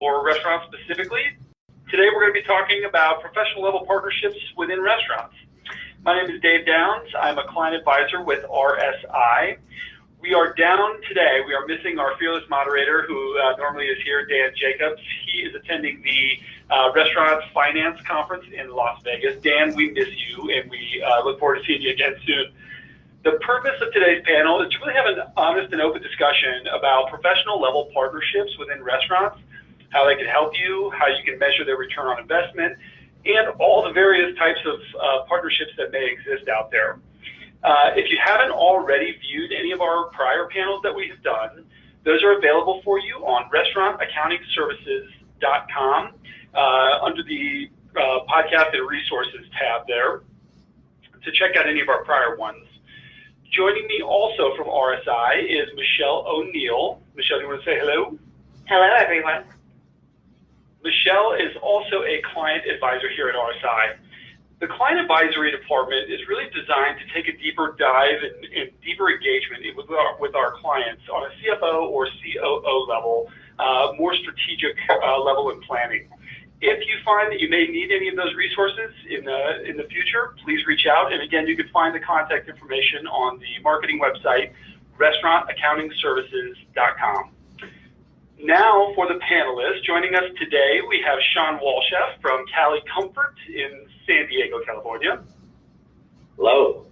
or restaurants specifically. Today we're going to be talking about professional level partnerships within restaurants. My name is Dave Downs. I'm a client advisor with RSI. We are down today. We are missing our fearless moderator who normally is here, Dan Jacobs. He is attending the Restaurant Finance Conference in Las Vegas. Dan, we miss you, and we look forward to seeing you again soon. The purpose of today's panel is to really have an honest and open discussion about professional level partnerships within restaurants, how they can help you, how you can measure their return on investment, and all the various types of partnerships that may exist out there. If you haven't already viewed any of our prior panels that we have done, those are available for you on restaurantaccountingservices.com under the podcast and resources tab there to check out any of our prior ones. Joining me also from RSI is Michelle O'Neill. Michelle, do you want to say hello? Hello, everyone. Michelle is also a client advisor here at RSI. The client advisory department is really designed to take a deeper dive and deeper engagement with our clients on a CFO or COO level, more strategic level in planning. If you find that you may need any of those resources in the future, please reach out. And again, you can find the contact information on the marketing website, restaurantaccountingservices.com. Now for the panelists. Joining us today, we have Sean Walchef from Cali Comfort in San Diego, California. Hello.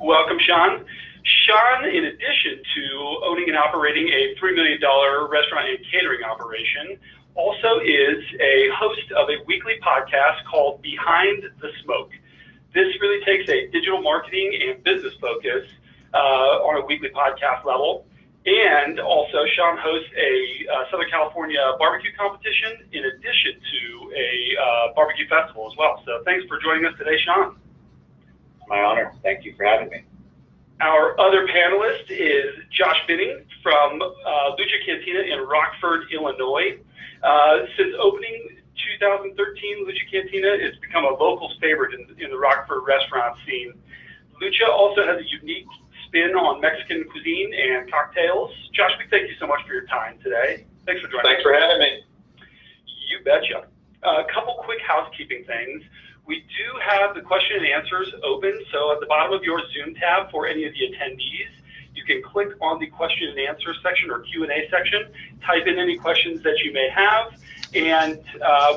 Welcome, Sean. Sean, in addition to owning and operating a $3 million restaurant and catering operation, also is a host of a weekly podcast called Behind the Smoke. This really takes a digital marketing and business focus on a weekly podcast level. And also, Sean hosts a Southern California barbecue competition in addition to a barbecue festival as well. So thanks for joining us today, Sean. My honor. Thank you for having me. Our other panelist is Josh Binning from Lucha Cantina in Rockford, Illinois. Since opening 2013, Lucha Cantina has become a locals favorite in the Rockford restaurant scene. Lucha also has a unique spin on Mexican cuisine and cocktails. Josh, we thank you so much for your time today. Thanks for joining us. Thanks for having me. You betcha. A couple quick housekeeping things. We do have the question and answers open, so at the bottom of your Zoom tab for any of the attendees, you can click on the question and answer section or Q&A section, type in any questions that you may have, and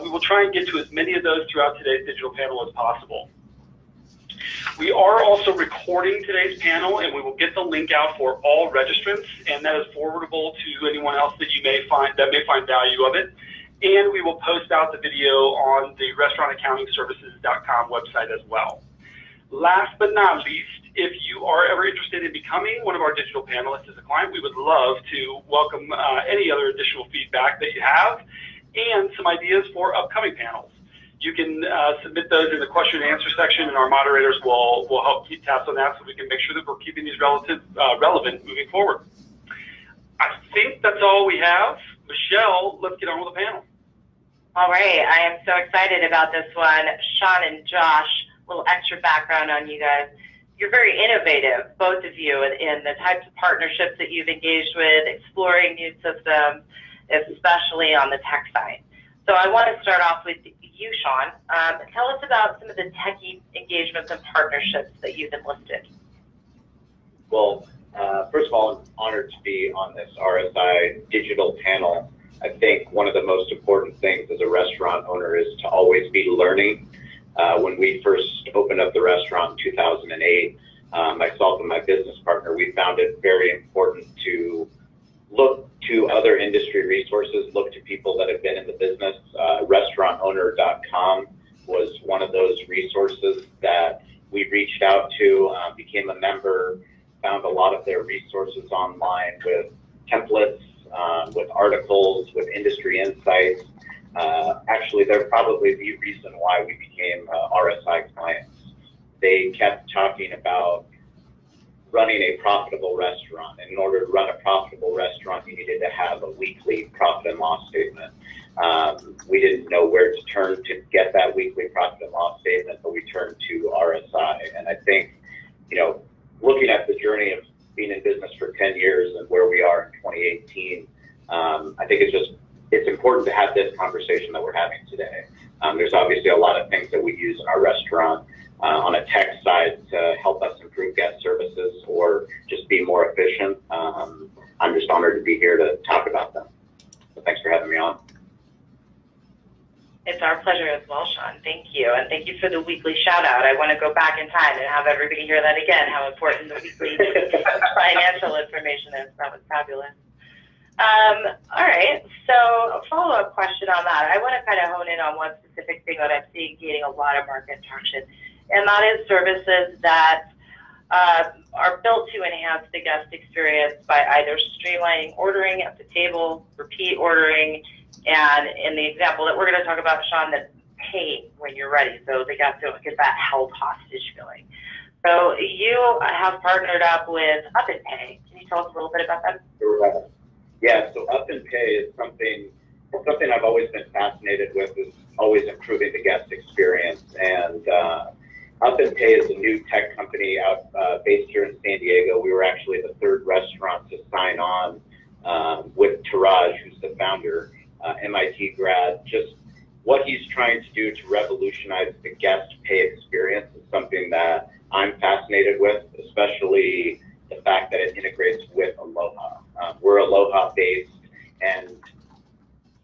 we will try and get to as many of those throughout today's digital panel as possible. We are also recording today's panel, and we will get the link out for all registrants, and that is forwardable to anyone else that may find value of it. And we will post out the video on the restaurantaccountingservices.com website as well. Last but not least, if you are ever interested in becoming one of our digital panelists as a client, we would love to welcome any other additional feedback that you have and some ideas for upcoming panels. You can submit those in the question and answer section, and our moderators will help keep tabs on that so we can make sure that we're keeping these relevant moving forward. I think that's all we have. Michelle, let's get on with the panel. All right, I am so excited about this one. Sean and Josh, a little extra background on you guys. You're very innovative, both of you, in the types of partnerships that you've engaged with, exploring new systems, especially on the tech side. So I want to start off with you, Sean. Tell us about some of the techie engagements and partnerships that you've enlisted. Well, first of all, I'm honored to be on this RSI digital panel. I think one of the most important things as a restaurant owner is to always be learning. When we first opened up the restaurant in 2008, myself and my business partner, we found it very important to look to other industry resources, look to people that have been in the business. Restaurantowner.com was one of those resources that we reached out to, became a member, found a lot of their resources online with templates, with articles, with industry insights. Actually, they're probably the reason why we became RSI clients. They kept talking about running a profitable restaurant. And in order to run a profitable restaurant, you needed to have a weekly profit and loss statement. We didn't know where to turn to get that weekly profit and loss statement, but we turned to RSI. And I think, looking at the journey of being in business for 10 years and where we are in 2018, I think it's important to have had this conversation that we're having today. There's obviously a lot of things that we use in our restaurant on a tech side to help us improve guest services or just be more efficient. I'm just honored to be here to talk about them. So thanks for having me on. It's our pleasure as well, Sean. Thank you. And thank you for the weekly shout out. I want to go back in time and have everybody hear that again, how important the weekly financial information is. That was fabulous. All right, so a follow-up question on that. I want to kind of hone in on one specific thing that I'm seeing gaining a lot of market traction, and that is services that are built to enhance the guest experience by either streamlining ordering at the table, repeat ordering, and in the example that we're going to talk about, Sean, that pay when you're ready, so the guests don't get that held hostage feeling. So you have partnered up with Up and Pay. Can you tell us a little bit about that? Sure. Yeah, so Up and Pay is something I've always been fascinated with, is always improving the guest experience. And Up and Pay is a new tech company out based here in San Diego. We were actually the third restaurant to sign on with Taraj, who's the founder, MIT grad. Just what he's trying to do to revolutionize the guest pay experience is something that I'm fascinated with, especially the fact that it integrates with Aloha. We're Aloha based, and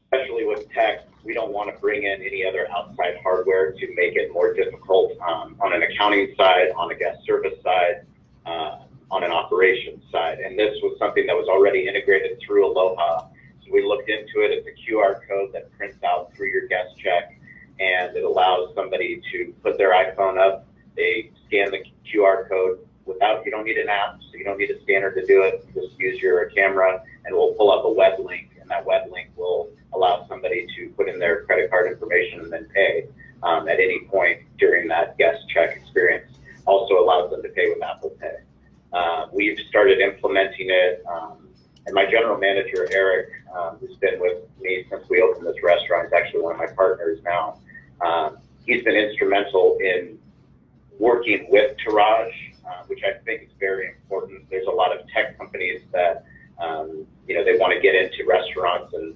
especially with tech, we don't want to bring in any other outside hardware to make it more difficult on an accounting side, on a guest service side, on an operations side. And this was something that was already integrated through Aloha. So we looked into it. It's a QR code that prints out through your guest check, and it allows somebody to put their iPhone up. They scan the QR code without, you don't need an app, so you don't need a scanner to do it. Just use your camera and we'll pull up a web link, and that web link will allow somebody to put in their credit card information and then pay at any point during that guest check experience. Also allows them to pay with Apple Pay. We've started implementing it, and my general manager, Eric, who's been with me since we opened this restaurant, is actually one of my partners now. He's been instrumental in working with Taraj, which I think is very important. There's a lot of tech companies that, they want to get into restaurants and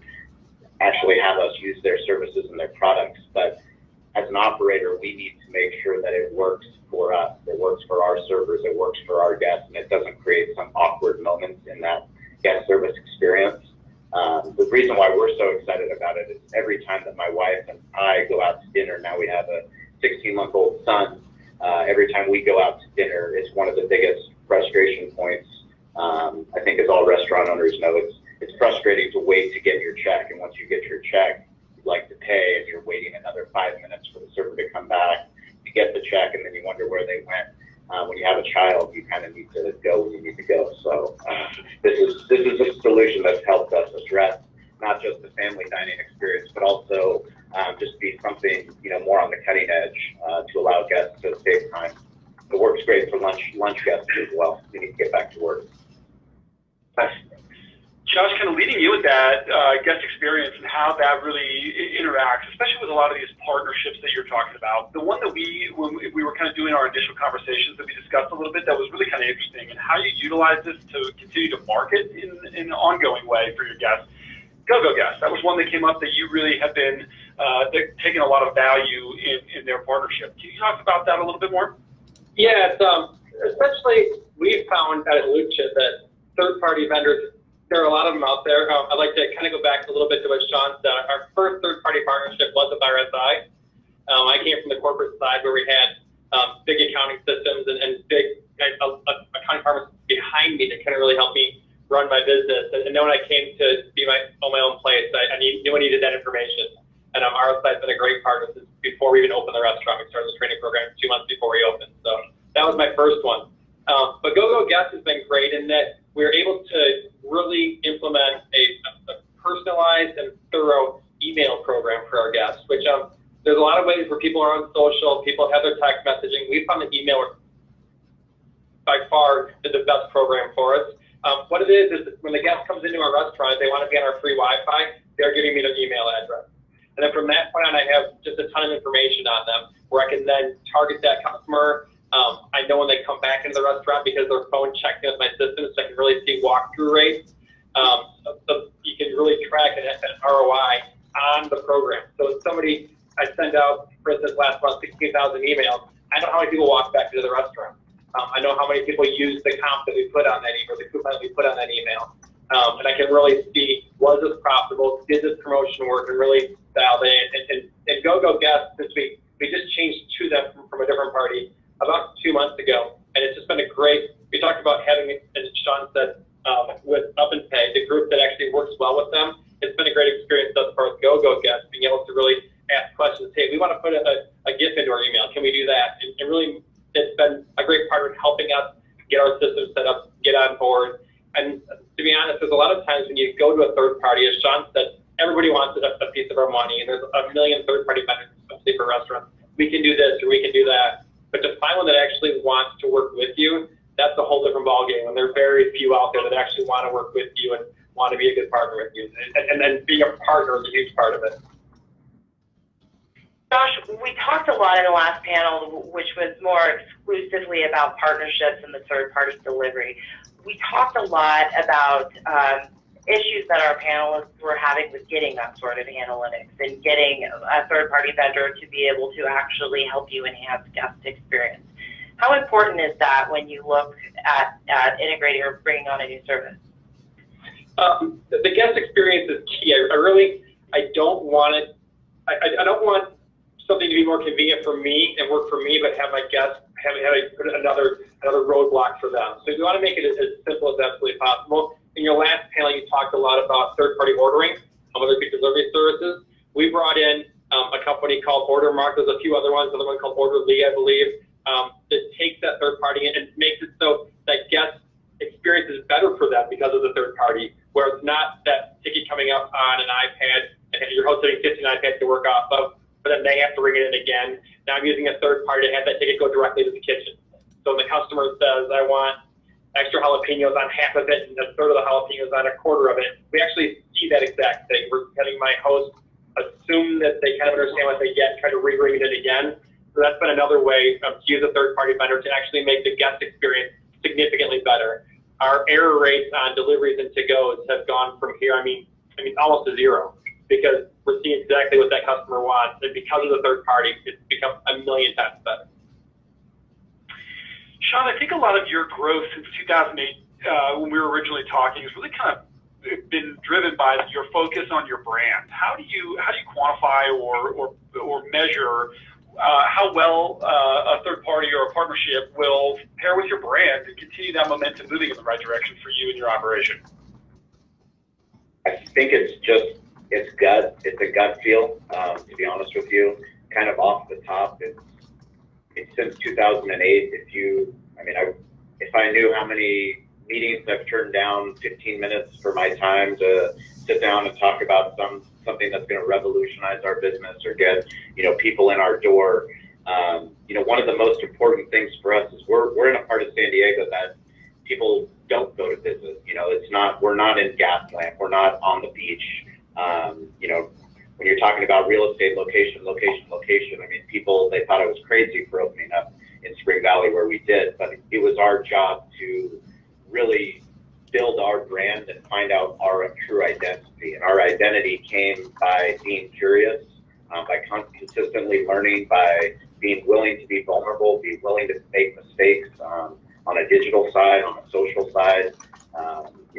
actually have us use their services and their products. But as an operator, we need to make sure that it works for us, it works for our servers, it works for our guests, and it doesn't create some awkward moments in that guest service experience. The reason why we're so excited about it is every time that my wife and I go out to dinner, now we have a 16-month-old son, every time we go out to dinner, it's one of the biggest frustration points. I think, as all restaurant owners know, it's frustrating to wait to get your check, and once you get your check, you'd like to pay, and you're waiting another 5 minutes for the server to come back to get the check, and then you wonder where they went. When you have a child, you kind of need to go when you need to go. So this is a solution that's helped us address not just the family dining experience, but also just be something more on the cutting edge to allow guests to save time. It works great for lunch guests as well. We need to get back to work. Josh, kind of leading you with that guest experience and how that really interacts, especially with a lot of these partnerships that you're talking about. The one that when we were kind of doing our initial conversations that we discussed a little bit, that was really kind of interesting, and how you utilize this to continue to market in an ongoing way for your guests. Go-Go Guest, that was one that came up that you really have been taking a lot of value in their partnership. Can you talk about that a little bit more? Yeah, essentially we found at Lucha that third-party vendors, there are a lot of them out there. I'd like to kind of go back a little bit to what Sean said. Our first third-party partnership was with RASI. I came from the corporate side where we had big accounting systems and big accounting departments behind me that kind of really helped me run my business. And then when I came to be on my own place, I knew I needed that information. And RSI's been a great partner since before we even opened the restaurant. We started the training program 2 months before we opened. So that was my first one. But Go-Go Guest has been great in that we're able to really implement a personalized and thorough email program for our guests, which there's a lot of ways where people are on social, people have their text messaging. We found the email by far is the best program for us. What it is when the guest comes into our restaurant, they want to be on our free Wi-Fi, they're giving me their email address. And then from that point on, I have just a ton of information on them where I can then target that customer. I know when they come back into the restaurant because their phone checked in with my system, so I can really see walkthrough rates. So you can really track an ROI on the program. So if somebody, I send out, for instance, last month, 16,000 emails, I know how many people walk back into the restaurant. I know how many people use the comp that we put on that email, the coupon that we put on that email. And I can really see, was this profitable? Did this promotion work? And really dial in. And Go Guest, since we just changed to them from a different party about 2 months ago. And it's just been a great, we talked about having, as Sean said, with Up and Pay, the group that actually works well with them. It's been a great experience thus far with Go Guest, being able to really ask questions. Hey, we want to put a GIF into our email. Can we do that? And really, it's been a great partner in helping us get our system set up, get on board. And to be honest, there's a lot of times when you go to a third party, as Sean said, everybody wants a piece of our money, and there's a million third-party vendors, especially for restaurants. We can do this or we can do that. But to find one that actually wants to work with you, that's a whole different ballgame. And there are very few out there that actually want to work with you and want to be a good partner with you. And then being a partner is a huge part of it. Josh, we talked a lot in the last panel, which was more exclusively about partnerships and the third-party delivery. We talked a lot about issues that our panelists were having with getting that sort of analytics and getting a third-party vendor to be able to actually help you enhance guest experience. How important is that when you look at integrating or bringing on a new service? The guest experience is key. I don't want it. I don't want something to be more convenient for me and work for me, but have my guests have put another roadblock for them. So we want to make it as simple as absolutely possible. In your last panel, you talked a lot about third-party ordering, other delivery services. We brought in a company called Ordermark. There's a few other ones. Another one called Orderly, I believe, that takes that third party and makes it so that guest experience is better for them because of the third party, where it's not that ticket coming up on an iPad and your host having 15 iPads to work off of, but then they have to ring it in again. Now I'm using a third party to have that ticket go directly to the kitchen. So when the customer says, I want extra jalapenos on half of it and a third of the jalapenos on a quarter of it, we actually see that exact thing. We're having my host assume that they kind of understand what they get and try to re-ring it again. So that's been another way to use a third-party vendor to actually make the guest experience significantly better. Our error rates on deliveries and to-goes have gone from here, I mean almost to zero, because we're seeing exactly what that customer wants, and because of the third party, it's become a million times better. Sean, I think a lot of your growth since 2008, when we were originally talking, has really kind of been driven by your focus on your brand. How do you quantify or measure how well a third party or a partnership will pair with your brand and continue that momentum moving in the right direction for you and your operation? I think it's a gut feel, to be honest with you, kind of off the top. It's since 2008. If I knew how many meetings I've turned down 15 minutes for my time to sit down and talk about something that's going to revolutionize our business or get, people in our door. One of the most important things for us is we're in a part of San Diego that people don't go to visit. We're not in Gaslamp. We're not on the beach. When you're talking about real estate location, people, they thought I was crazy for opening up in Spring Valley where we did, but it was our job to really build our brand and find out our true identity. And our identity came by being curious, by consistently learning, by being willing to be vulnerable, be willing to make mistakes on a digital side, on a social side.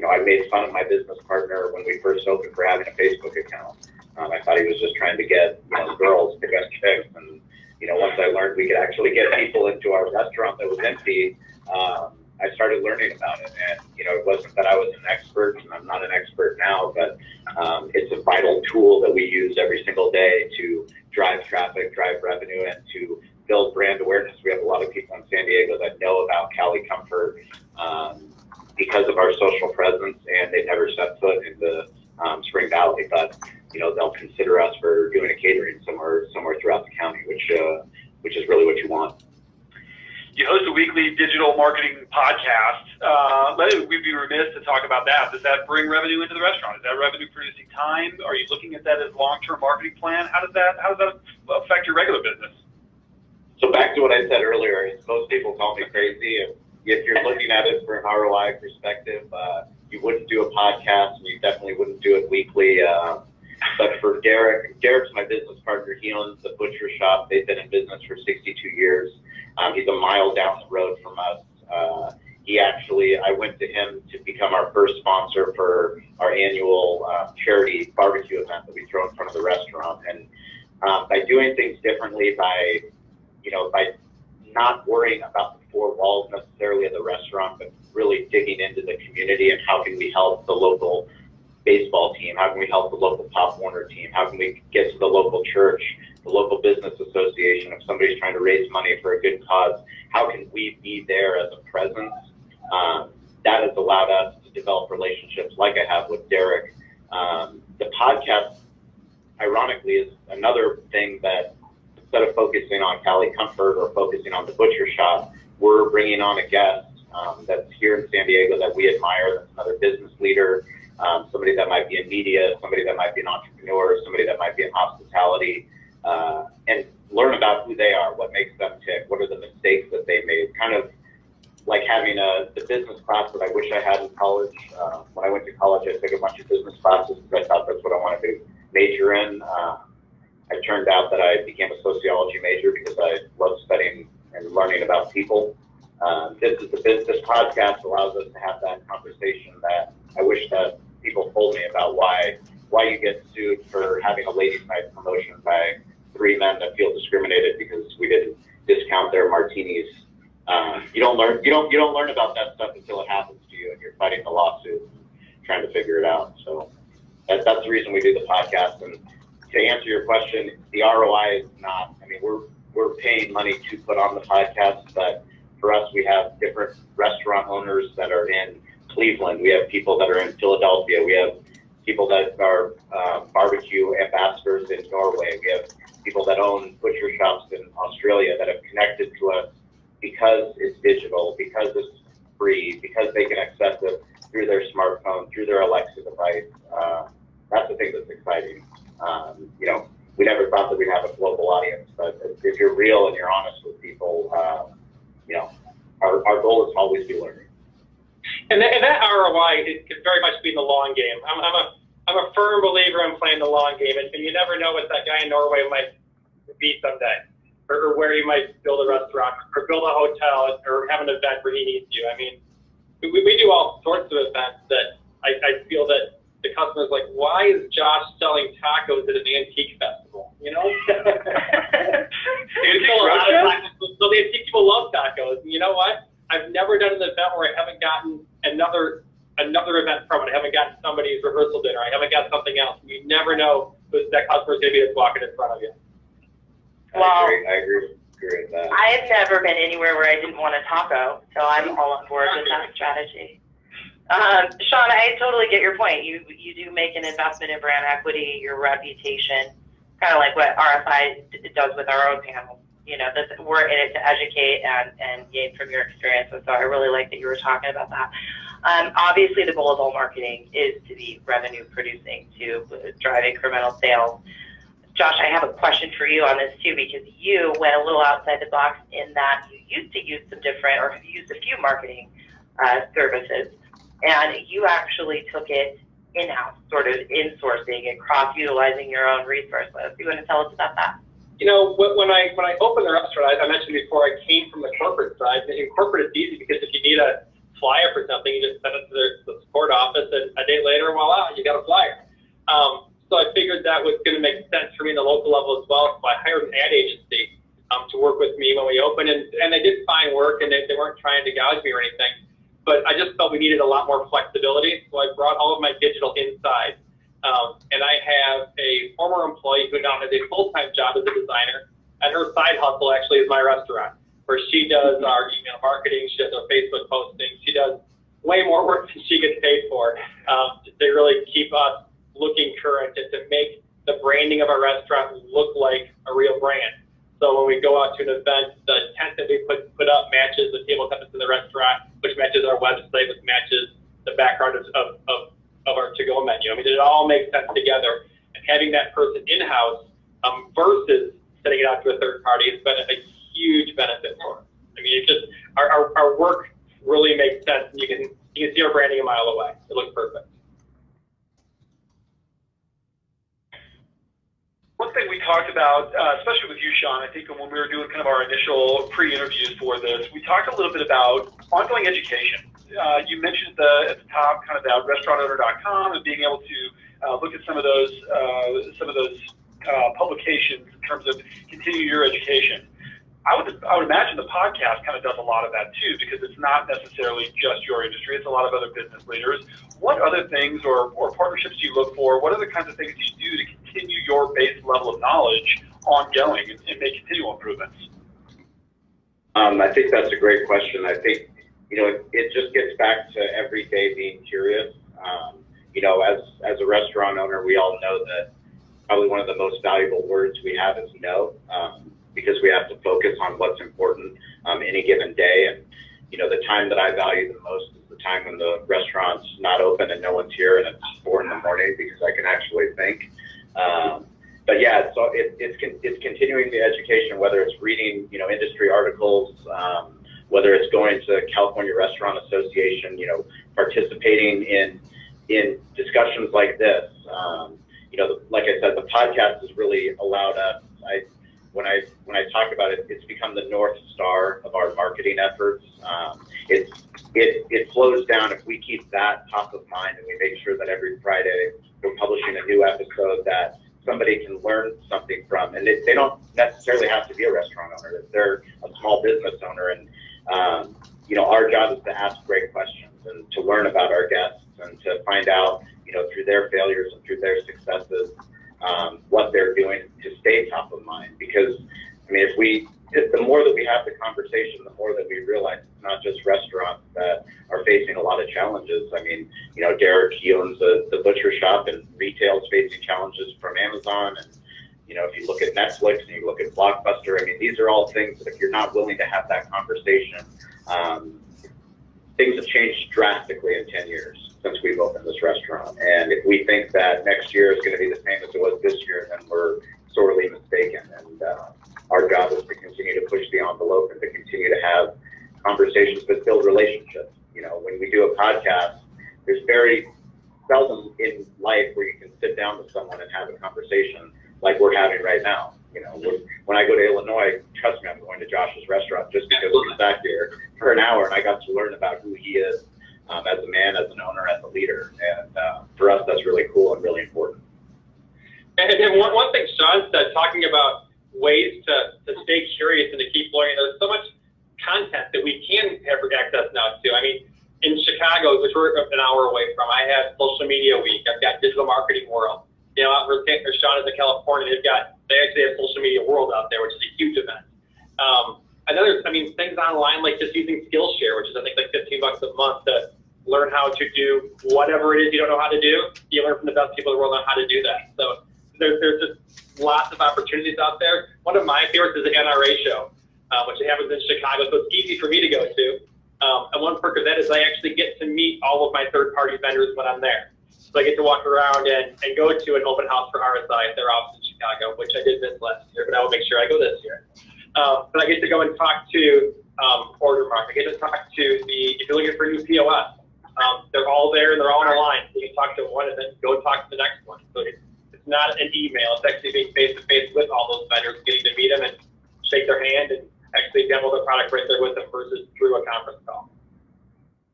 I made fun of my business partner when we first opened for having a Facebook account. I thought he was just trying to get girls to get chicks, and once I learned we could actually get people into our restaurant that was empty, I started learning about it. And it wasn't that I was an expert, and I'm not an expert now, but it's a vital tool that we use every single day to drive traffic, drive revenue, and to build brand awareness. We have a lot of people in San Diego that know about Cali Comfort because of our social presence, and they've never set foot into Spring Valley, but they'll consider us for doing a catering somewhere throughout the county, which is really what you want. You host a weekly digital marketing podcast. We'd be remiss to talk about that. Does that bring revenue into the restaurant? Is that revenue producing time? Are you looking at that as long-term marketing plan? How does that affect your regular business? So back to what I said earlier, most people call me crazy. If you're looking at it from an ROI perspective, you wouldn't do a podcast, and you definitely wouldn't do it weekly. But for Derek's my business partner. He owns the butcher shop. They've been in business for 62 years. He's a mile down the road from us. I went to him to become our first sponsor for our annual charity barbecue event that we throw in front of the restaurant. And by doing things differently, by not worrying about the four walls necessarily of the restaurant, but really digging into the community and how can we help the local baseball team, how can we help the local Pop Warner team, how can we get to the local church, the local business association, if somebody's trying to raise money for a good cause, how can we be there as a presence? That has allowed us to develop relationships like I have with Derek. The podcast, ironically, is another thing that instead of focusing on Cali Comfort or focusing on the butcher shop, we're bringing on a guest that's here in San Diego that we admire, that's another business leader, somebody that might be in media, somebody that might be an entrepreneur, somebody that might be in hospitality, and learn about who they are, what makes them tick, what are the mistakes that they made, kind of like having the business class that I wish I had in college. When I went to college, I took a bunch of business classes because I thought that's what I wanted to major in. It turned out that I became a sociology major because I love studying and learning about people. This podcast allows us to have that conversation that I wish that people told me about why you get sued for having a ladies' night promotion by 3 men that feel discriminated because we didn't discount their martinis. You don't learn about that stuff until it happens to you and you're fighting the lawsuit and trying to figure it out. So that's the reason we do the podcast. And to answer your question, the ROI is not, I mean, we're paying money to put on the podcast, but for us, we have different restaurant owners that are in Cleveland. We have people that are in Philadelphia. We have people that are barbecue ambassadors in Norway. We have people that own butcher shops in Australia that have connected to us because it's digital, because it's free, because they can access it through their smartphone, through their Alexa device. That's the thing that's exciting. We never thought that we'd have a global audience, but if you're real and you're honest with people, our goal is to always be learning. And that ROI can very much be in the long game. I'm a firm believer in playing the long game, and you never know what that guy in Norway might be someday, or where he might build a restaurant, or build a hotel, or have an event where he needs you. I mean, we do all sorts of events that I feel that the customer's like, why is Josh selling tacos at an antique festival? You know? So the antique people love tacos. And you know what? I've never done an event where I haven't gotten another event from it. I haven't gotten somebody's rehearsal dinner. I haven't got something else. You never know who that customer's going to be that's walking in front of you. Well, I agree with that. I have never been anywhere where I didn't want a taco, so I'm all on board with that strategy. Sean, I totally get your point. You do make an investment in brand equity, your reputation, kind of like what RSI does with our own panel. We're in it to educate and gain from your experiences. So I really like that you were talking about that. Obviously, the goal of all marketing is to be revenue producing, to drive incremental sales. Josh, I have a question for you on this too, because you went a little outside the box in that you used to use some different, or have used a few marketing services, and you actually took it in-house, sort of insourcing and cross-utilizing your own resources. You want to tell us about that? When I opened the restaurant, I mentioned before, I came from the corporate side. In corporate, it's easy because if you need a flyer for something, you just send it to the support office, and a day later, voila, you got a flyer. So I figured that was going to make sense for me in the local level as well. So I hired an ad agency to work with me when we opened, and they did fine work, and they weren't trying to gouge me or anything. But I just felt we needed a lot more flexibility, so I brought all of my digital inside. And I have a former employee who now has a full-time job as a designer, and her side hustle actually is my restaurant, where she does our email marketing, she does our Facebook posting, she does way more work than she gets paid for to really keep us looking current and to make the branding of our restaurant look like a real brand. So when we go out to an event, the tent that we put up matches the tabletop that's in the restaurant, which matches our website, which matches the background of our to-go menu. I mean, it all makes sense together. And having that person in-house versus sending it out to a third party has been a huge benefit for us. I mean, it's just our work really makes sense. And you can see our branding a mile away. It looks perfect. thing we talked about, especially with you, Sean, I think when we were doing kind of our initial pre-interviews for this, we talked a little bit about ongoing education. You mentioned at the top kind of that restaurantowner.com and being able to look at some of those publications in terms of continuing your education. I would imagine the podcast kind of does a lot of that too, because it's not necessarily just your industry, it's a lot of other business leaders. What other things or partnerships do you look for? What other kinds of things do you do to continue your base level of knowledge ongoing and make continual improvements? I think that's a great question. I think, it just gets back to every day being curious. As a restaurant owner, we all know that probably one of the most valuable words we have is no, because we have to focus on what's important any given day. And, the time that I value the most is the time when the restaurant's not open and no one's here and it's 4 in the morning because I can actually think. But yeah, so it's continuing the education, whether it's reading, industry articles, whether it's going to California Restaurant Association, participating in discussions like this. Like I said, the podcast has really allowed us. When I talk about it, it's become the North Star of our marketing efforts. It flows down if we keep that top of mind and we make sure that every Friday we're publishing a new episode that somebody can learn something from. And they don't necessarily have to be a restaurant owner. If they're a small business owner, and our job is to ask great questions and to learn about our guests and to find out, through their failures and through their successes, what they're doing to stay top of mind. Because, the more that we have the conversation, the more that we realize it's not just restaurants that are facing a lot of challenges. Derek, he owns the butcher shop, and retail is facing challenges from Amazon. And, if you look at Netflix and you look at Blockbuster, these are all things that if you're not willing to have that conversation, things have changed drastically in 10 years since we've opened this restaurant. And if we think that next year is going to be the same as it was this year, then we're sorely mistaken. And our job is to continue to push the envelope and to continue to have conversations that build relationships. When we do a podcast, there's very seldom in life where you can sit down with someone and have a conversation like we're having right now. When I go to Illinois, trust me, I'm going to Josh's restaurant just because he's back there for an hour and I got to learn about who he is as a man, as an owner, as a leader. And for us, that's really cool and really important. And then one thing Sean said, talking about ways to stay curious and to keep learning, there's so much content that we can have access now to. In Chicago, which we're an hour away from, I have Social Media Week. I've got Digital Marketing World. Sean is in California. They actually have Social Media World out there, which is a huge event. Things online like just using Skillshare, which is I think like $15 a month to learn how to do whatever it is you don't know how to do. You learn from the best people in the world on how to do that. So there's just lots of opportunities out there. One of my favorites is the NRA show, which happens in Chicago, so it's easy for me to go to. And one perk of that is I actually get to meet all of my third-party vendors when I'm there. So I get to walk around and go to an open house for RSI at their office in Chicago, which I did miss last year, but I will make sure I go this year. But I get to go and talk to Ordermark. I get to talk to if you're looking for new POS, they're all there and they're all on a line. So you can talk to one and then go talk to the next one. So it's not an email. It's actually being face-to-face with all those vendors, getting to meet them and shake their hand and actually demo the product right there with them versus through a conference call.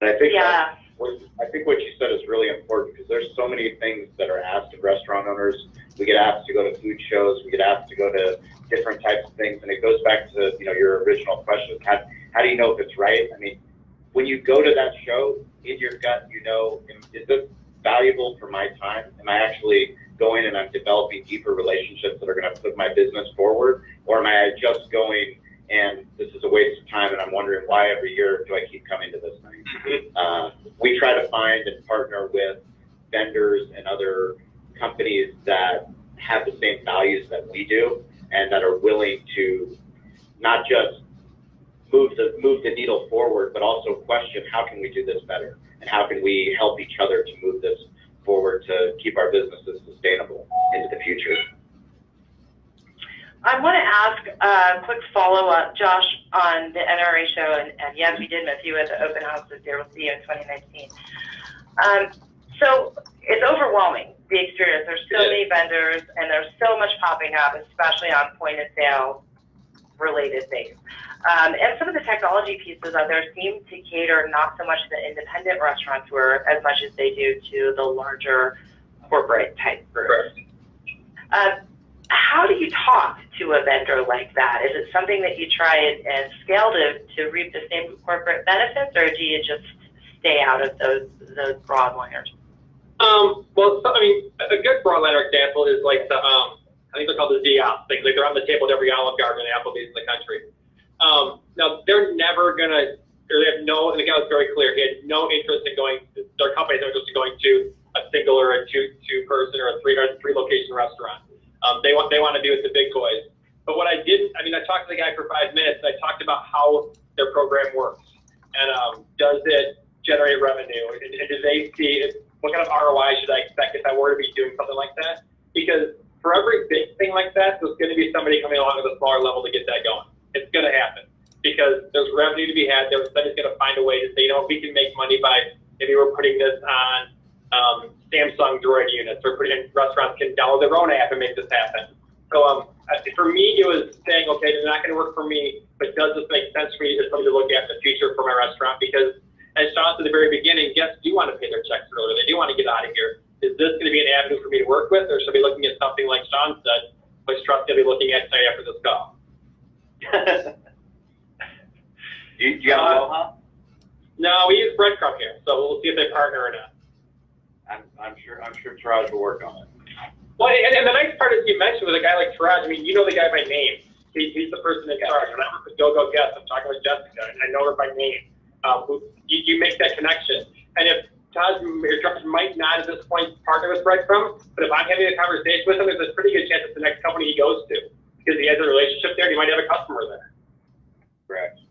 And I think what you said is really important because there's so many things that are asked of restaurant owners. We get asked to go to food shows. We get asked to go to different types of things. And it goes back to, your original question. How do you know if it's right? When you go to that show, in your gut, is this valuable for my time? Am I actually going and I'm developing deeper relationships that are going to put my business forward? Or am I just going and this is a waste of time and I'm wondering why every year do I keep coming to this thing? We try to find and partner with vendors and other companies that have the same values that we do and that are willing to not just move the needle forward, but also question how can we do this better and how can we help each other to move this forward to keep our businesses sustainable into the future. I want to ask a quick follow-up, Josh, on the NRA show, and yes, we did miss you at the open house this year. We'll see you in 2019. So it's overwhelming the experience. There's so many vendors, and there's so much popping up, especially on point of sale related things. And some of the technology pieces out there seem to cater not so much to the independent restaurateur as much as they do to the larger corporate type groups. How do you talk to a vendor like that? Is it something that you try and scale to reap the same corporate benefits, or do you just stay out of those broadliners? Well, so, I mean, a good broadliner example is like the, I think they're called the ZOps things. Like they're on the table at every Olive Garden and Applebee's in the country. Now, they're never going to, or they have no, and the guy was very clear, he had no interest in going, their company's no interest in going to a single or a two-person or a three location restaurant. They want to do it the big boys. But what I didn't, I mean, I talked to the guy for 5 minutes, and I talked about how their program works. And does it generate revenue? And do they see, what kind of ROI should I expect if I were to be doing something like that? Because for every big thing like that, there's going to be somebody coming along at a smaller level to get that going. It's going to happen because there's revenue to be had. Somebody's going to find a way to say, you know, we can make money by maybe we're putting this on Samsung Droid units, or restaurants can download their own app and make this happen. So for me, it was saying, okay, it's not going to work for me, but does this make sense for me as somebody to look at the future for my restaurant? Because as Sean said at the very beginning, guests do want to pay their checks earlier. They do want to get out of here. Is this going to be an avenue for me to work with, or should I be looking at something like Sean said, which Trust's going to be looking at tonight after this call? you got a huh? No, we use breadcrumb here, so we'll see if they partner or not. I'm sure Taraj will work on it. Well, and the nice part is you mentioned with a guy like Taraj, I mean, you know the guy by name. He's the person in charge. When I work with Go Guest, I'm talking with Jessica, and I know her by name. You make that connection. And if Taj might not at this point partner with Breadcrumb, but if I'm having a conversation with him, there's a pretty good chance it's the next company he goes to, because he has a relationship there and he might have a customer there. Correct.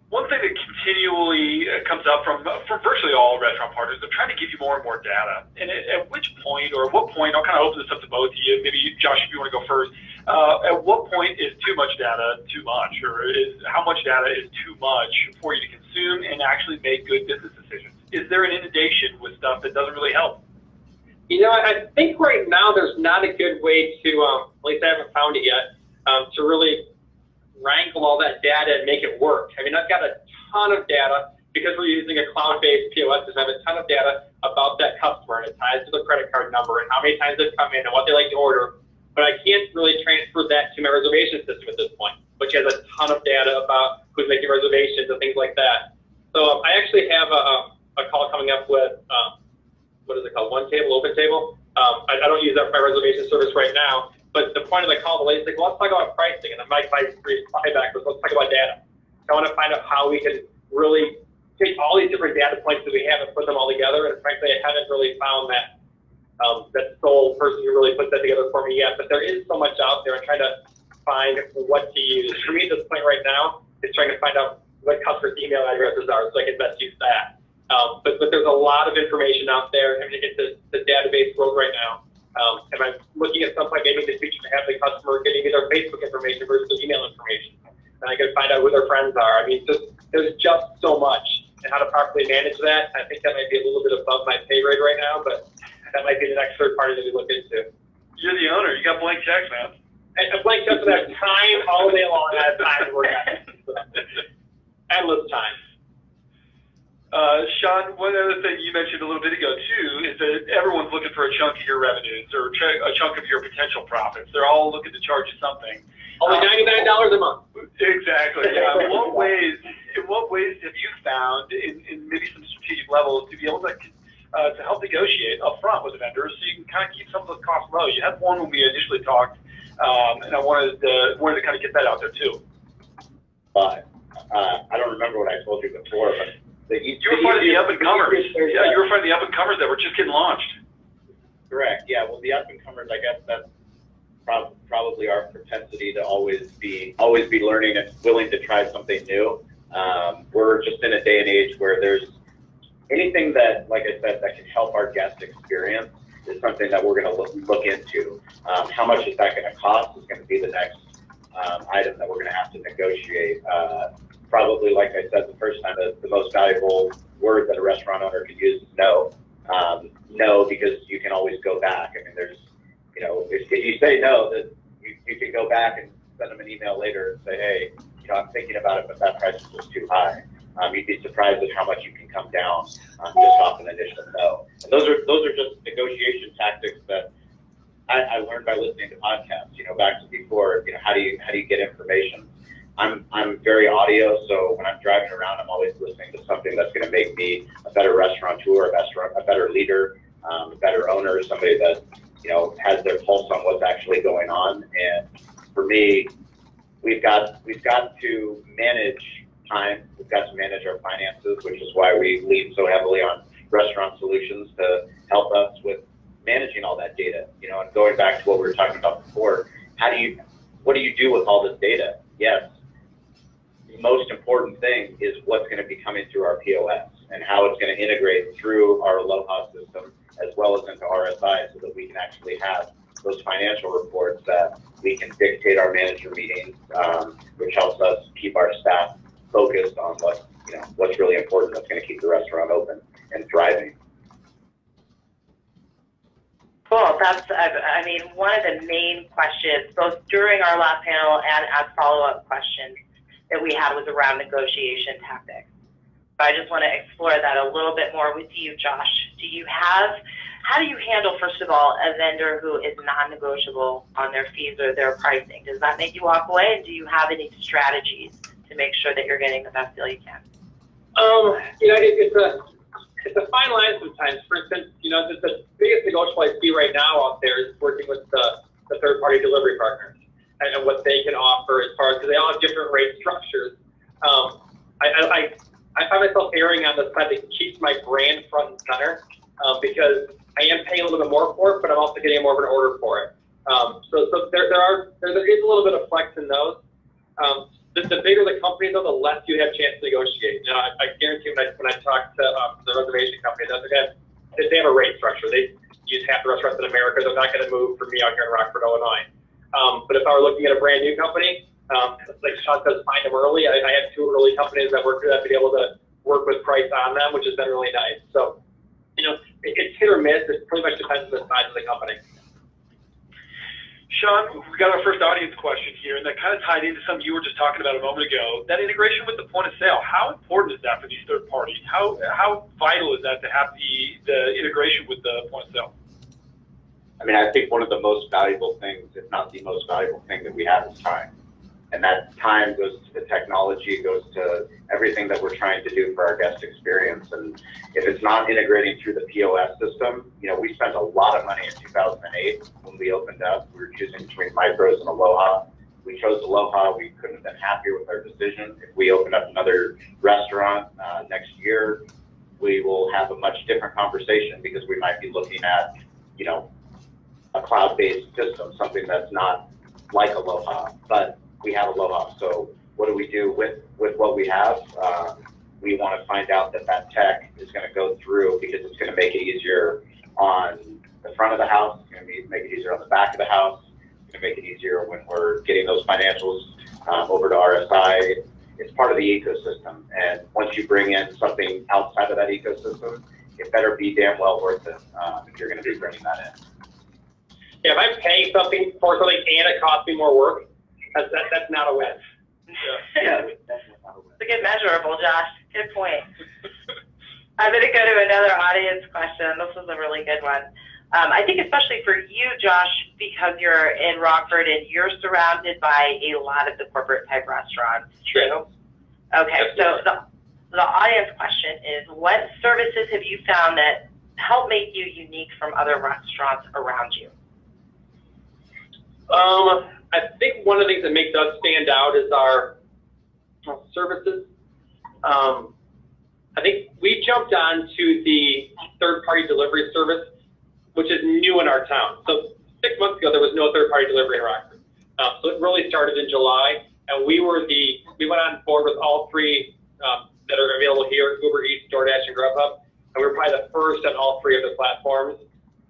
One thing that continually comes up from virtually all restaurant partners, they're trying to give you more and more data. And at which point, or at what point, I'll kind of open this up to both of you. Maybe Josh, if you want to go first. At what point is too much data too much, or how much data is too much for you to consume and actually make good business decisions? Is there an inundation with stuff that doesn't really help? You know, I think right now there's not a good way to, at least I haven't found it yet, to really wrangle all that data and make it work. I mean, I've got a ton of data because we're using a cloud-based POS system. I have a ton of data about that customer, and it ties to the credit card number and how many times they've come in and what they like to order. But I can't really transfer that to my reservation system at this point, which has a ton of data about who's making reservations and things like that. So I actually have a call coming up with, what is it called, One Table, Open Table. I don't use that for my reservation service right now. But the point of the call, the lady's like, well, let's talk about pricing. And I'm like, my reply back was, let's talk about data. I want to find out how we can really take all these different data points that we have and put them all together. And frankly, I haven't really found that sole person who really puts that together for me yet. But there is so much out there. I'm trying to find what to use. For me, at this point right now, is trying to find out what customers' email addresses are so I can best use that. But there's a lot of information out there. I mean, it's the database world right now. And I'm looking at some point maybe in the future to have the customer getting their Facebook information versus email information. And I can find out who their friends are. I mean, there's just so much, and how to properly manage that. I think that might be a little bit above my pay grade right now, but that might be the next third party that we look into. You're the owner. You got blank checks, man. And a blank checks that have time all day long. I have time to work on it. Endless time. Sean, one other thing you mentioned a little bit ago, too, is that everyone's looking for a chunk of your revenues or a chunk of your potential profits. They're all looking to charge you something. Only $99 a month. Exactly. Yeah. In what ways have you found, in maybe some strategic levels, to be able to help negotiate up front with the vendors so you can kind of keep some of those costs low? You had one when we initially talked, and I wanted to kind of get that out there, too. But I don't remember what I told you before, but you were finding the up-and-comers. Yeah, you were finding the up-and-comers that were just getting launched. Correct. Yeah. Well, the up-and-comers, I guess that's probably our propensity to always be learning and willing to try something new. We're just in a day and age where there's anything that, like I said, that can help our guest experience is something that we're going to look into. How much is that going to cost is going to be the next item that we're going to have to negotiate. Probably, like I said the first time, the most valuable word that a restaurant owner could use is no. no, because you can always go back. I mean, there's, you know, if you say no, that you can go back and send them an email later and say, hey, you know, I'm thinking about it, but that price is just too high. You'd be surprised at how much you can come down just off an initial no. And those are just negotiation tactics that I learned by listening to podcasts. You know, back to before. You know, how do you get information? I'm very audio, so when I'm driving around, I'm always listening to something that's going to make me a better restaurateur, a better leader, a better owner, somebody that, you know, has their pulse on what's actually going on. And for me, we've got to manage time. We've got to manage our finances, which is why we lean so heavily on restaurant solutions to help us with managing all that data. You know, and going back to what we were talking about before, what do you do with all this data? Yes, the most important thing is what's going to be coming through our POS and how it's going to integrate through our Aloha system as well as into RSI, so that we can actually have those financial reports that we can dictate our manager meetings, which helps us keep our staff focused on what's really important, that's going to keep the restaurant open and thriving. Cool. That's, I mean, one of the main questions, both during our last panel and as follow-up questions that we had, was around negotiation tactics. So I just want to explore that a little bit more with you, Josh. How do you handle, first of all, a vendor who is non-negotiable on their fees or their pricing? Does that make you walk away? And do you have any strategies to make sure that you're getting the best deal you can? You know, it's a fine line sometimes. For instance, you know, the biggest negotiable I see right now out there is working with the third-party delivery partners and what they can offer as far as, because they all have different rate structures. I find myself erring on the side that keeps my brand front and center, because I am paying a little bit more for it, but I'm also getting more of an order for it. So there is a little bit of flex in those. The bigger the company, though, the less you have a chance to negotiate. You know, I guarantee when I talk to the reservation company, if they have a rate structure, they use half the restaurants in America. They're not going to move for me out here in Rockford, Illinois. But if I were looking at a brand new company, like Sean says, find them early. I have 2 early companies that work with that to be able to work with price on them, which has been really nice. So, you know, it's hit or miss. It pretty much depends on the size of the company. Sean, we got our first audience question here, and that kind of tied into something you were just talking about a moment ago. That integration with the point of sale, how important is that for these third parties? How vital is that to have the integration with the point of sale? I mean, I think one of the most valuable things, if not the most valuable thing that we have, is time. And that time goes to the technology, goes to everything that we're trying to do for our guest experience. And if it's not integrating through the POS system, you know, we spent a lot of money in 2008 when we opened up. We were choosing between Micros and Aloha. We chose Aloha. We couldn't have been happier with our decision. If we opened up another restaurant next year, we will have a much different conversation, because we might be looking at, you know, a cloud-based system, something that's not like Aloha, but we have Aloha. So what do we do with what we have? We want to find out that tech is going to go through, because it's going to make it easier on the front of the house. It's going to make it easier on the back of the house. It's going to make it easier when we're getting those financials over to RSI. It's part of the ecosystem. And once you bring in something outside of that ecosystem, it better be damn well worth it if you're going to be bringing that in. Yeah, if I'm paying something for something and it costs me more work, that's not a win. Yeah. It's a good measurable, Josh. Good point. I'm going to go to another audience question. This was a really good one. I think especially for you, Josh, because you're in Rockford and you're surrounded by a lot of the corporate type restaurants. True. Okay, so the audience question is, what services have you found that help make you unique from other restaurants around you? I think one of the things that makes us stand out is our services. I think we jumped onto the third-party delivery service, which is new in our town. So 6 months ago, there was no third-party delivery in Rockford. So it really started in July, and we went on board with all 3 that are available here: Uber Eats, DoorDash, and Grubhub. And we were probably the first on all 3 of the platforms.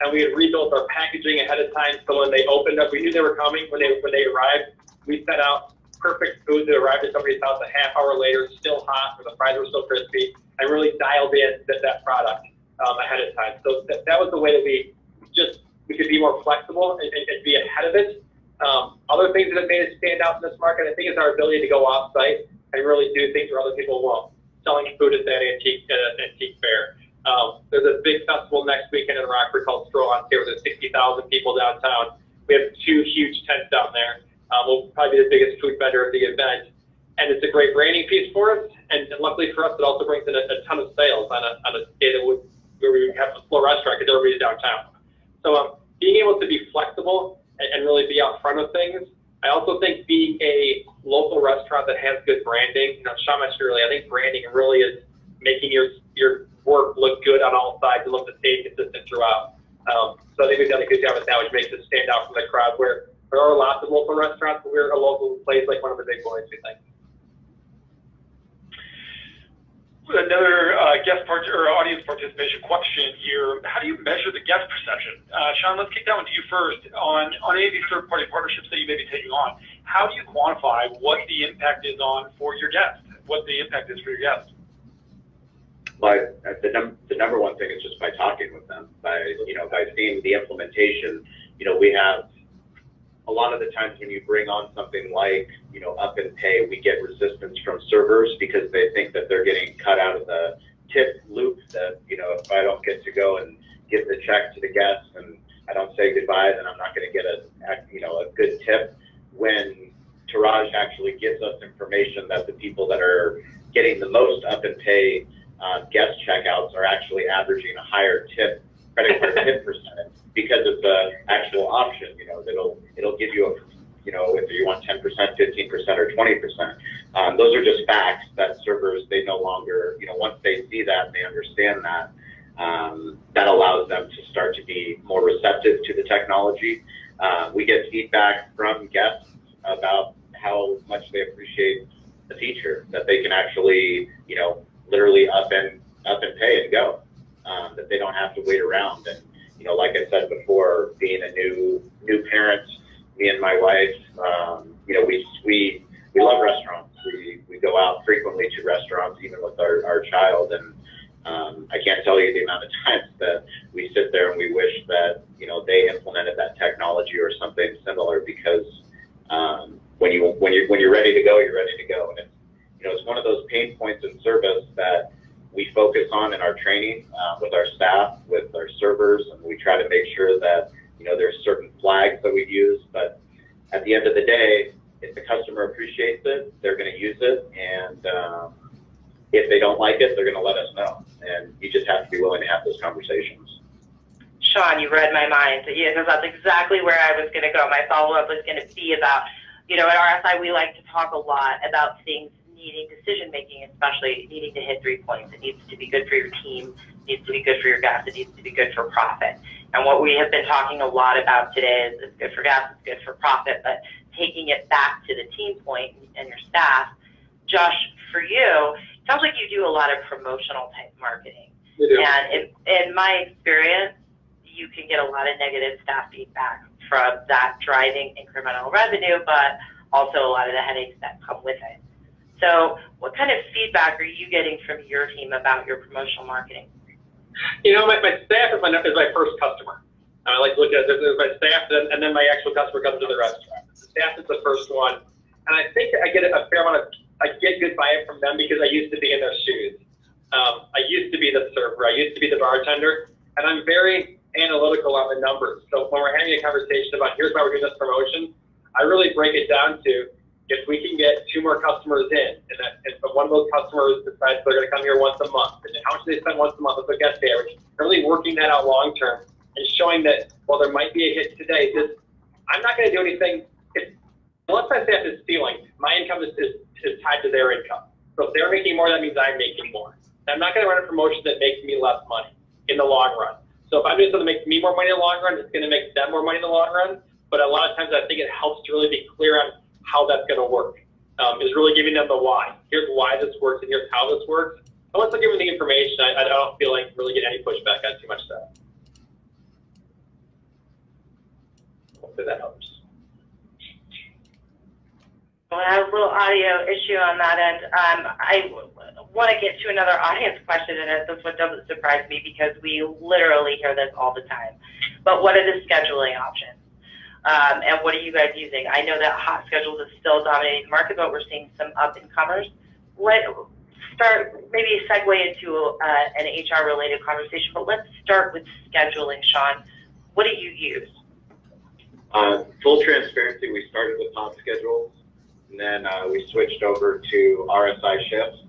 And we had rebuilt our packaging ahead of time, so when they opened up, we knew they were coming. When they arrived, we set out perfect food that arrived at somebody's house a half hour later, still hot, where the fries were still crispy, and really dialed in that product. ahead of time. So that was the way that we could be more flexible and be ahead of it. Other things that have made us stand out in this market, I think, is our ability to go off-site and really do things where other people won't. Selling food at that antique fair. There's a big festival next weekend in Rockford called Stroll on Sale. There's 60,000 people downtown. We have 2 huge tents down there. We'll probably be the biggest food vendor of the event. And it's a great branding piece for us. And luckily for us, it also brings in a ton of sales on a day where we have a slow restaurant because everybody's downtown. So being able to be flexible and really be out front of things. I also think being a local restaurant that has good branding, Sean mentioned earlier, I think branding really is making your work look good on all sides and look the same consistent throughout. So I think we've done a good job with that, which makes us stand out from the crowd, where there are lots of local restaurants, but we're a local place like one of the big boys, we think. Another audience participation question here. How do you measure the guest perception? Sean, let's kick that one to you first. On any of these third-party partnerships that you may be taking on, how do you quantify what the impact is for your guests? What the impact is for your guests? Well, the number one thing is just by talking with them, by seeing the implementation. We have a lot of the times when you bring on something like, up and pay, we get resistance from servers because they think that they're getting cut out of the tip loop, that, if I don't get to go and give the check to the guests and I don't say goodbye, then I'm not going to get a good tip. When Taraj actually gives us information that the people that are getting the most up and pay guest checkouts are actually averaging a higher credit card tip percentage because of the actual option, it'll give you if you want 10%, 15%, or 20%. Those are just facts that servers, they no longer, once they see that and they understand that, that allows them to start to be more receptive to the technology. We get feedback from guests about how much they appreciate the feature, that they can actually, literally up and pay and go, that they don't have to wait around. And, like I said before, being a new parent, me and my wife, we love restaurants. We go out frequently to restaurants, even with our child. And I can't tell you the amount of times that we sit there and we wish that, they implemented that technology or something similar, because when you're ready to go, you're ready to go. And it's one of those pain points in service that we focus on in our training with our staff, with our servers, and we try to make sure that there's certain flags that we use. But at the end of the day, if the customer appreciates it, they're going to use it, and if they don't like it, they're going to let us know. And you just have to be willing to have those conversations. Sean, you read my mind. Yeah, that's exactly where I was going to go. My follow-up was going to be about, at RSI, we like to talk a lot about things needing decision-making, especially needing to hit 3 points. It needs to be good for your team, it needs to be good for your guests, it needs to be good for profit. And what we have been talking a lot about today is it's good for guests, it's good for profit, but taking it back to the team point and your staff. Josh, for you, it sounds like you do a lot of promotional type marketing. And in my experience, you can get a lot of negative staff feedback from that driving incremental revenue, but also a lot of the headaches that come with it. So what kind of feedback are you getting from your team about your promotional marketing? My staff is my first customer. I like to look at it as my staff, and then my actual customer comes to the restaurant. The staff is the first one. And I think I get a fair amount I get good buy-in from them because I used to be in their shoes. I used to be the server, I used to be the bartender, and I'm very analytical on the numbers. So when we're having a conversation about here's why we're doing this promotion, I really break it down to, if we can get 2 more customers in, and one of those customers decides they're going to come here once a month, and how much do they spend once a month with a guest average, really working that out long term and showing that, while there might be a hit today, I'm not going to do anything. Unless my staff is stealing, my income is tied to their income. So if they're making more, that means I'm making more. And I'm not going to run a promotion that makes me less money in the long run. So if I'm doing something that makes me more money in the long run, it's going to make them more money in the long run. But a lot of times I think it helps to really be clear on how that's going to work, is really giving them the why. Here's why this works, and here's how this works. And once I give them the information, I don't feel like really getting any pushback on too much stuff. Hopefully that helps. Well, I have a little audio issue on that end. want to get to another audience question, and this one doesn't surprise me because we literally hear this all the time. But what are the scheduling options? And what are you guys using? I know that hot schedules is still dominating the market, but we're seeing some up-and-comers. Maybe segue into an HR-related conversation, but let's start with scheduling, Sean. What do you use? Full transparency, we started with hot schedules, and then we switched over to RSI shifts.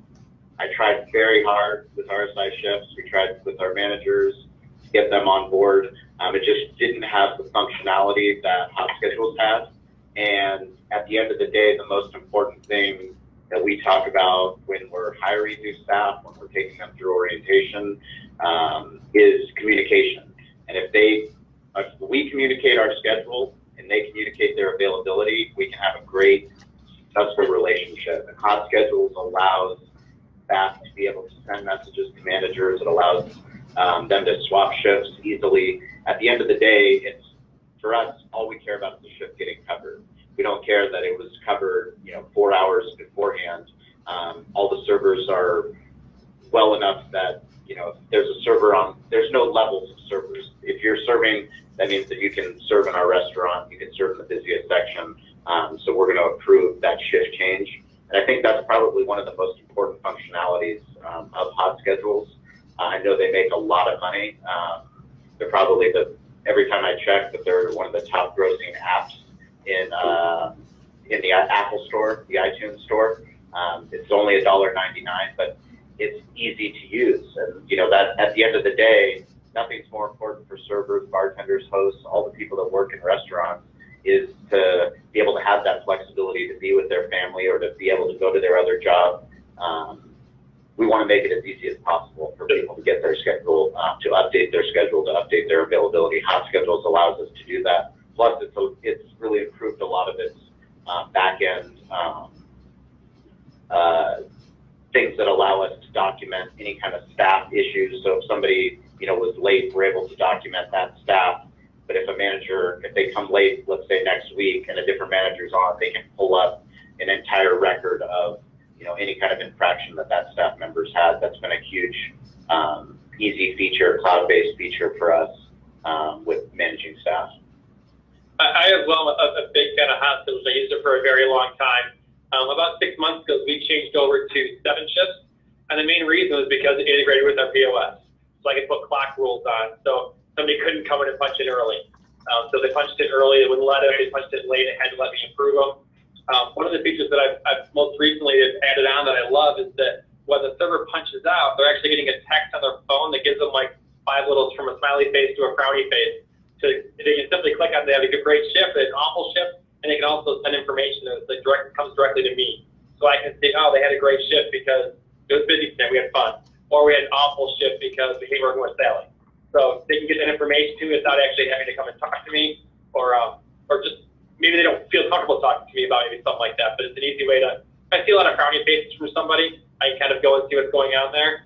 I tried very hard with RSI shifts. We tried with our managers to get them on board. It just didn't have the functionality that hot schedules had. And at the end of the day, the most important thing that we talk about when we're hiring new staff, when we're taking them through orientation, is communication. And if we communicate our schedule and they communicate their availability, we can have a great, successful relationship. And hot schedules allows staff to be able to send messages to managers. It allows them to swap shifts easily. At the end of the day, it's, for us, all we care about is the shift getting covered. We don't care that it was covered, 4 hours beforehand. All the servers are well enough that, if there's a server on, there's no levels of servers. If you're serving, that means that you can serve in our restaurant, you can serve in the busiest section. So we're going to approve that shift change. And I think that's probably one of the most important functionalities of hot schedules. I know they make a lot of money. They're probably every time I check, that they're one of the top grossing apps in the Apple store, the iTunes store. It's only $1.99, but it's easy to use. And that at the end of the day, nothing's more important for servers, bartenders, hosts, all the people that work in restaurants, is to be able to have that flexibility to be with their family or to be able to go to their other job. We want to make it as easy as possible for people to get their schedule, to update their schedule, to update their availability. Hot schedules allows us to do that. Plus, it's really improved a lot of its back-end things that allow us to document any kind of staff issues. So if somebody was late, we're able to document that staff. But if a manager, if they come late, let's say next week, and a different manager's on, they can pull up an entire record of any kind of infraction that staff member's had. That's been a huge, easy feature, cloud-based feature for us with managing staff. I as well a big fan of hot schedules. I used it for a very long time. About 6 months ago, we changed over to 7 shifts, and the main reason was because it integrated with our POS. So I could put clock rules on, so somebody couldn't come in and punch it early. So they punched it early, they wouldn't let it. They punched it late, it had to let me approve them. One of the features that I've most recently added on that I love is that when the server punches out, they're actually getting a text on their phone that gives them like 5 littles from a smiley face to a frowny face. So they can simply click on, they have a great shift, an awful shift, and they can also send information that comes directly to me. So I can say, oh, they had a great shift because it was busy today, we had fun. Or we had an awful shift because we hate working with Sally. So they can get that information to me without actually having to come and talk to me, or just maybe they don't feel comfortable talking to me about maybe something like that. But it's an easy way to, if I see a lot of frowny faces from somebody, I can kind of go and see what's going on there.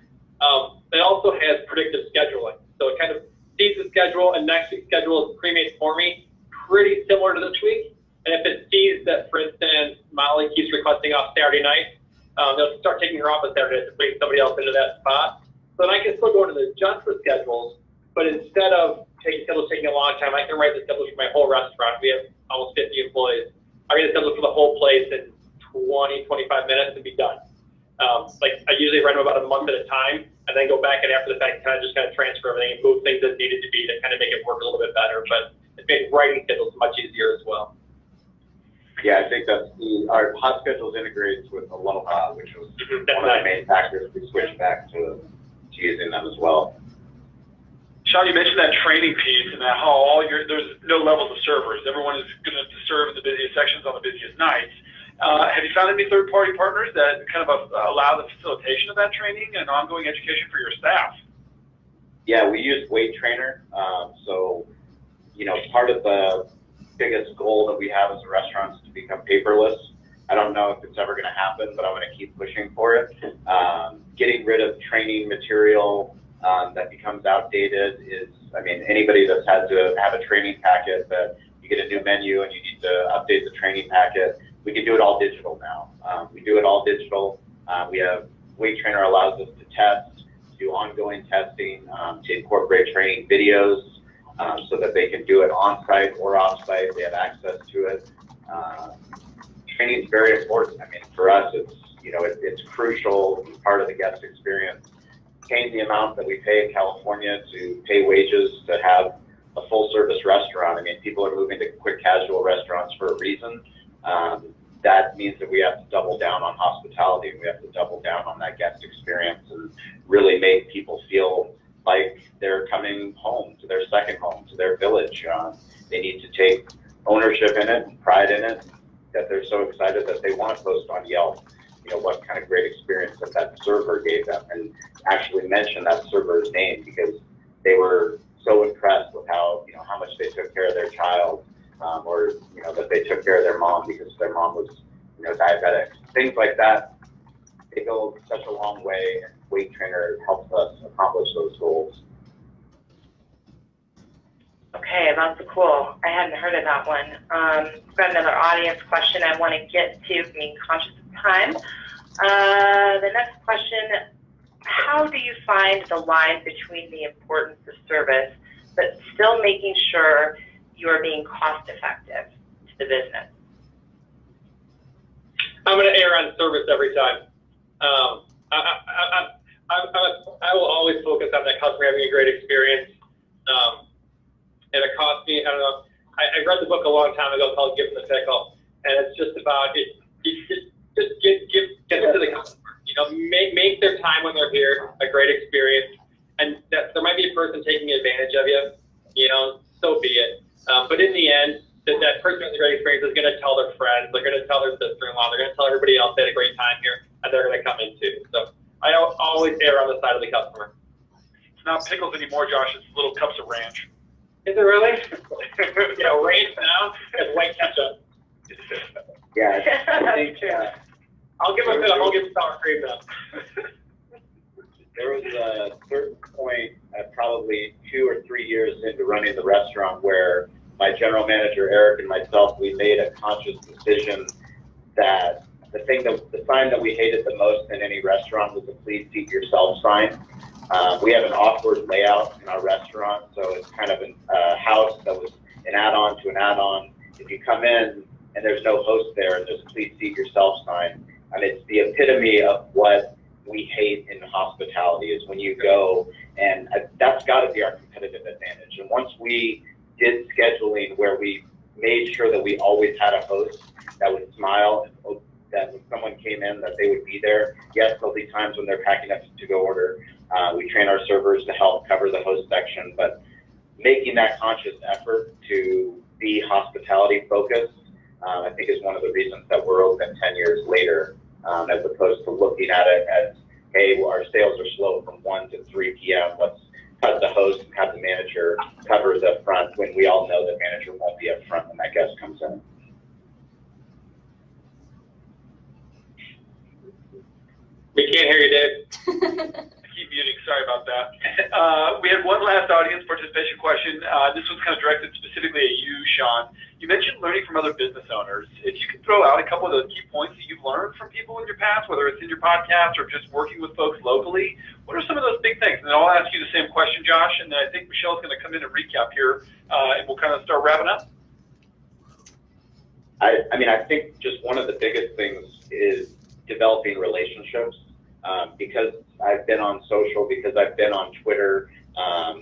It also has predictive scheduling. So it kind of sees the schedule, and next week's schedule is pre-made for me, pretty similar to this week. And if it sees that, for instance, Molly keeps requesting off Saturday night, they'll start taking her off on Saturday to bring somebody else into that spot. So then I can still go into the adjust the schedules, but instead of schedules taking a long time, I can write the schedules for my whole restaurant. We have almost 50 employees. I write the schedules for the whole place in 20, 25 minutes and be done. I usually write them about a month at a time, and then go back and after the fact kind of transfer everything and move things that needed to be to kind of make it work a little bit better. But it's made writing schedules much easier as well. Yeah, I think that's our hot schedules integrates with Aloha, which was one of the main factors we switched back to using them as well. Sean, you mentioned that training piece and that how there's no levels of servers. Everyone is going to serve in the busiest sections on the busiest nights. Have you found any third-party partners that kind of allow the facilitation of that training and ongoing education for your staff? Yeah, we use Weight Trainer. So, part of the biggest goal that we have as a restaurant is to become paperless. I don't know if it's ever going to happen, but I'm going to keep pushing for it. Getting rid of training material that becomes outdated is, anybody that's had to have a training packet that you get a new menu and you need to update the training packet, we can do it all digital now. We do it all digital. We have Weight Trainer allows us to test, do ongoing testing, to incorporate training videos so that they can do it on-site or off-site. They have access to it. Training is very important. I mean, for us, it's crucial, part of the guest experience. Paying the amount that we pay in California to pay wages to have a full-service restaurant. I mean, people are moving to quick casual restaurants for a reason. That means that we have to double down on hospitality. We have to double down on that guest experience and really make people feel like they're coming home, to their second home, to their village. They need to take ownership in it and pride in it, that they're so excited that they want to post on Yelp, what kind of great experience that server gave them, and actually mention that server's name because they were so impressed with how much they took care of their child, or that they took care of their mom because their mom was diabetic. Things like that, they go such a long way, and Weight Trainer helps us accomplish those goals. Okay, that's cool. I hadn't heard of that one. I've got another audience question I want to get to, being conscious of time. The next question, how do you find the line between the importance of service, but still making sure you are being cost effective to the business? I'm going to err on service every time. I will always focus on that customer having a great experience. And it cost me, I don't know, I read the book a long time ago called Give Them the Pickle, and it's just about it. Just get to the customer. Make their time when they're here a great experience. And that there might be a person taking advantage of you, so be it. But in the end, that person with a great experience is going to tell their friends, they're going to tell their sister-in-law, they're going to tell everybody else they had a great time here, and they're going to come in too. So I always err on the side of the customer. It's not pickles anymore, Josh. It's little cups of ranch. Is it really? Ranch now and white ketchup. Yeah, I think I'll give them I'll give sour cream now. there was a certain point, probably 2 or 3 years into running the restaurant, where my general manager Eric and myself, we made a conscious decision that the sign that we hated the most in any restaurant was the "Please seat yourself" sign. We have an awkward layout in our restaurant, so it's kind of a house that was an add-on to an add-on. If you come in and there's no host there and there's a "Please seat yourself" sign, and it's the epitome of what we hate in hospitality, is when you go, and that's got to be our competitive advantage. And once we did scheduling where we made sure that we always had a host that would smile, and that when someone came in that they would be there. Yes, there'll be times when they're packing up to go order. We train our servers to help cover the host section, but making that conscious effort to be hospitality focused, I think is one of the reasons that we're open 10 years later, as opposed to looking at it as, hey, well, our sales are slow from 1 to 3 p.m. Let's cut the host and have the manager cover the front, when we all know the manager won't be up front when that guest comes in. We can't hear you, Dave. Keep muting, sorry about that. We had one last audience participation question. This was kind of directed specifically at you, Sean. You mentioned learning from other business owners. If you could throw out a couple of those key points that you've learned from people in your past, whether it's in your podcast or just working with folks locally, what are some of those big things? And then I'll ask you the same question, Josh, and then I think Michelle's going to come in and recap here, and we'll kind of start wrapping up. I mean, I think just one of the biggest things is developing relationships. Because I've been on social, because I've been on Twitter,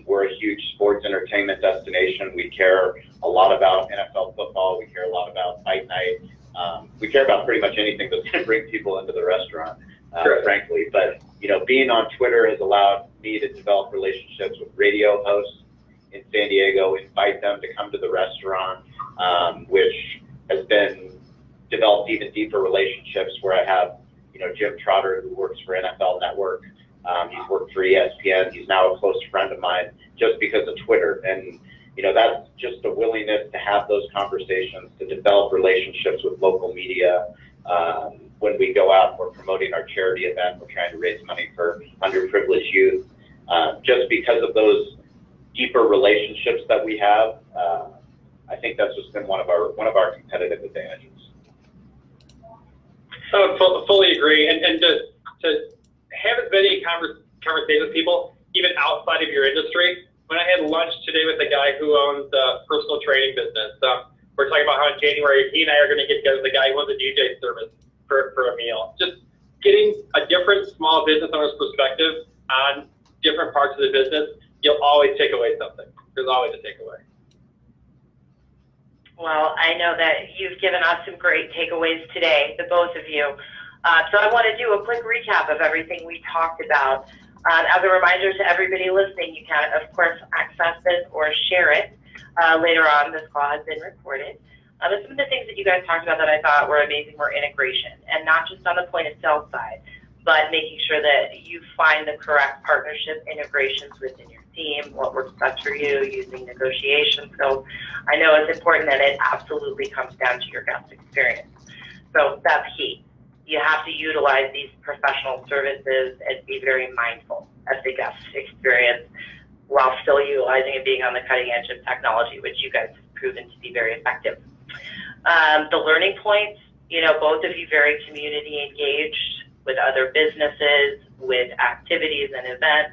we're a huge sports entertainment destination. We care a lot about NFL football. We care a lot about fight night. We care about pretty much anything that's going to bring people into the restaurant, frankly. But, being on Twitter has allowed me to develop relationships with radio hosts in San Diego, invite them to come to the restaurant, which has been developed even deeper relationships where I have Jim Trotter, who works for NFL Network. He's worked for ESPN. He's now a close friend of mine just because of Twitter. And, that's just a willingness to have those conversations, to develop relationships with local media. When we go out and we're promoting our charity event, we're trying to raise money for underprivileged youth. Just because of those deeper relationships that we have, I think that's just been one of our competitive advantages. I would fully agree, and to have many conversations with people, even outside of your industry. When I had lunch today with a guy who owns a personal training business, we're talking about how in January, he and I are going to get together with a guy who owns a DJ service for a meal. Just getting a different small business owner's perspective on different parts of the business, you'll always take away something. There's always a takeaway. Well, I know that you've given us some great takeaways today, the both of you. So I want to do a quick recap of everything we talked about. As a reminder to everybody listening, you can, of course, access this or share it later on. This call has been recorded. But some of the things that you guys talked about that I thought were amazing were integration, and not just on the point of sale side, but making sure that you find the correct partnership integrations within your team, what works best for you, using negotiation skills. I know it's important that it absolutely comes down to your guest experience. So that's key. You have to utilize these professional services and be very mindful of the guest experience while still utilizing and being on the cutting edge of technology, which you guys have proven to be very effective. The learning points, you know, both of you very community engaged with other businesses, with activities and events,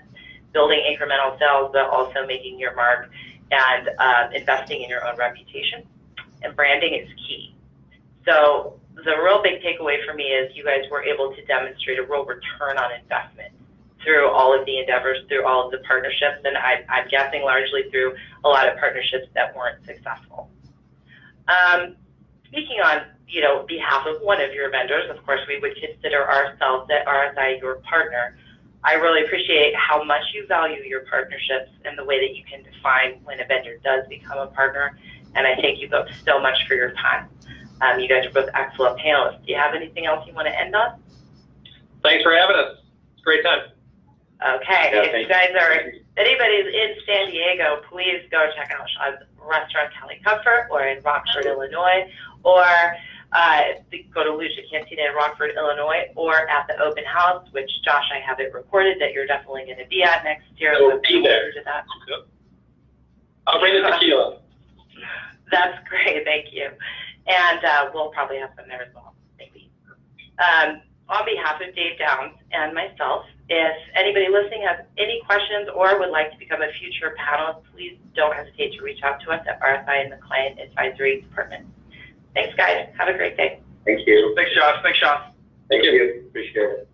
building incremental sales, but also making your mark and investing in your own reputation. And branding is key. So the real big takeaway for me is you guys were able to demonstrate a real return on investment through all of the endeavors, through all of the partnerships, and I'm guessing largely through a lot of partnerships that weren't successful. Speaking on, you know, behalf of one of your vendors, of course, we would consider ourselves at RSI your partner. I really appreciate how much you value your partnerships and the way that you can define when a vendor does become a partner. And I thank you both so much for your time. You guys are both excellent panelists. Do you have anything else you want to end on? Thanks for having us. It's a great time. Okay. Yeah, if you guys are, anybody's in San Diego, please go check out Sean's restaurant, Cali Comfort, or in Rockford, Illinois, or go to Lucia Cantina in Rockford, Illinois, or at the open house, which Josh, I have it recorded that you're definitely going to be at next year. We'll be there. To that. Yep. I'll bring the tequila. That's great, thank you. And we'll probably have some there as well, maybe. On behalf of Dave Downs and myself, if anybody listening has any questions or would like to become a future panelist, please don't hesitate to reach out to us at RSI in the Client Advisory Department. Thanks, guys. Have a great day. Thank you. Thanks, Josh. Thanks, Sean. Thank you. Appreciate it.